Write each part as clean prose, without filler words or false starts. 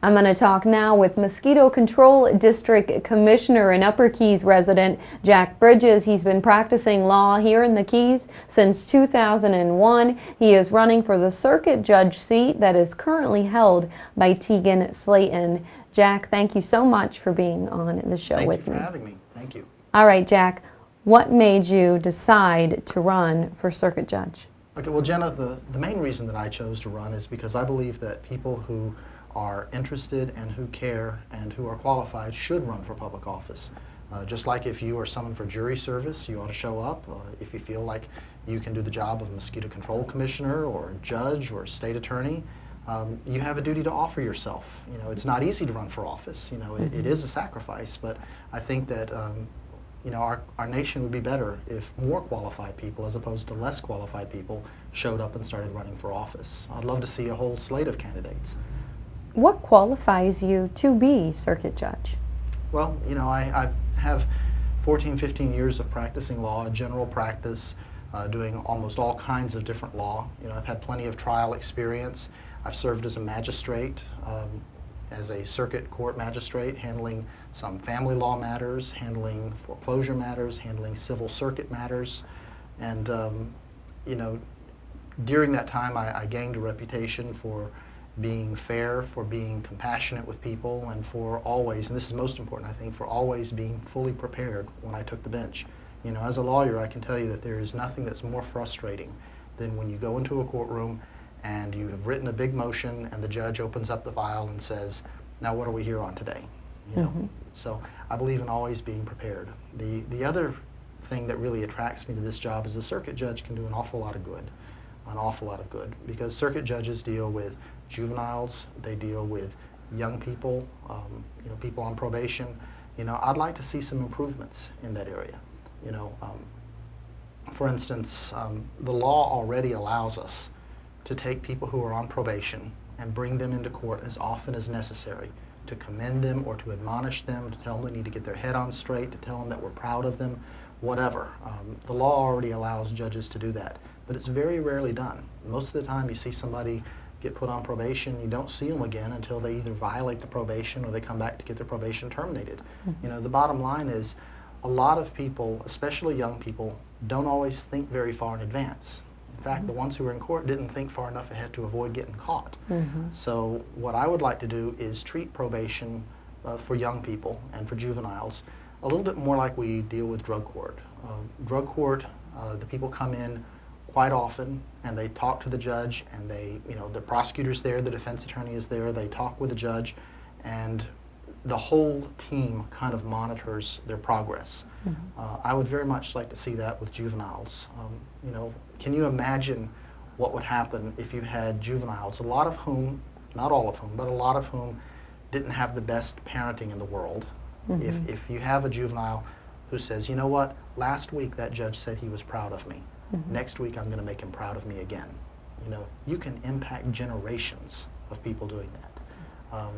I'm going to talk now with Mosquito Control District Commissioner and Upper Keys resident Jack Bridges. He's been practicing law here in the Keys since 2001. He is running for the circuit judge seat that is currently held by Tegan Slayton. Jack, thank you so much for being on the show with me. Thank you for having me. Thank you. All right, Jack, what made you decide to run for circuit judge? Okay, well, Jenna, the main reason that I chose to run is because I believe that people who are interested and who care and who are qualified should run for public office. Just like if you are someone for jury service, you ought to show up. If you feel like you can do the job of a mosquito control commissioner or a judge or a state attorney, you have a duty to offer yourself. You know, it's not easy to run for office. You know, it is a sacrifice, but I think that you know, our nation would be better if more qualified people, as opposed to less qualified people, showed up and started running for office. I'd love to see a whole slate of candidates. What qualifies you to be circuit judge? Well, you know, I have 14, 15 years of practicing law, general practice, doing almost all kinds of different law. You know, I've had plenty of trial experience. I've served as a magistrate, as a circuit court magistrate, handling some family law matters, handling foreclosure matters, handling civil circuit matters. And, you know, during that time I gained a reputation for being fair, for being compassionate with people, and for always, and this is most important I think, for always being fully prepared when I took the bench. You know, as a lawyer I can tell you that there is nothing that's more frustrating than when you go into a courtroom and you have written a big motion and the judge opens up the file and says, now what are we here on today? You know? So I believe in always being prepared. The other thing that really attracts me to this job is a circuit judge can do an awful lot of good, because circuit judges deal with juveniles, they deal with young people, you know, people on probation. You know, I'd like to see some improvements in that area. You know, for instance, the law already allows us to take people who are on probation and bring them into court as often as necessary, to commend them or to admonish them, to tell them they need to get their head on straight, to tell them that we're proud of them, whatever. The law already allows judges to do that, but it's very rarely done. Most of the time you see somebody get put on probation, you don't see them again until they either violate the probation or they come back to get their probation terminated. You know, the bottom line is a lot of people, especially young people, don't always think very far in advance. In fact, the ones who were in court didn't think far enough ahead to avoid getting caught. So what I would like to do is treat probation for young people and for juveniles a little bit more like we deal with drug court. Drug court, the people come in quite often and they talk to the judge, and they, you know, the prosecutor's there, the defense attorney is there, they talk with the judge, and the whole team kind of monitors their progress. I would very much like to see that with juveniles. You know, can you imagine what would happen if you had juveniles, a lot of whom, not all of whom, but a lot of whom didn't have the best parenting in the world. If you have a juvenile who says, you know what, last week that judge said he was proud of me. Next week I'm going to make him proud of me again. You know, you can impact generations of people doing that.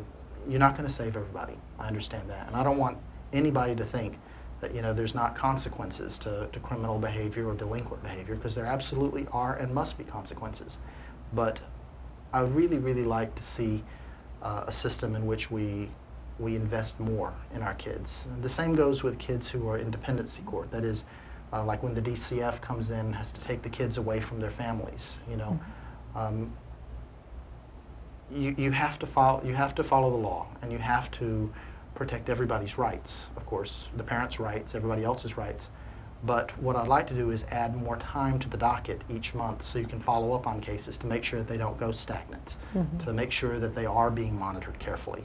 You're not going to save everybody. I understand that. And I don't want anybody to think that, you know, there's not consequences to criminal behavior or delinquent behavior, because there absolutely are and must be consequences. But I would really, really like to see a system in which we invest more in our kids. And the same goes with kids who are in dependency court. That is, like when the DCF comes in and has to take the kids away from their families. You know, you have to follow the law, and you have to protect everybody's rights. Of course, the parents' rights, everybody else's rights. But what I'd like to do is add more time to the docket each month so you can follow up on cases to make sure that they don't go stagnant, to make sure that they are being monitored carefully,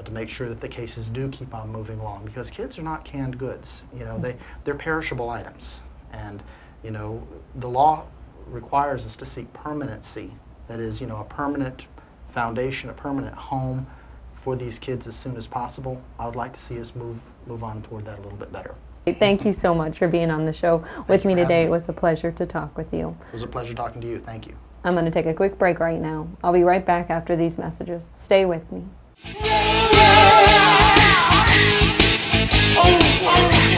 to make sure that the cases do keep on moving along, because kids are not canned goods. You know, they're perishable items, and you know, the law requires us to seek permanency. That is, you know, a permanent foundation, a permanent home for these kids as soon as possible. I would like to see us move on toward that a little bit better. Thank you so much for being on the show with me today. It was a pleasure to talk with you. It was a pleasure talking to you. Thank you. I'm going to take a quick break right now. I'll be right back after these messages. Stay with me. Oh,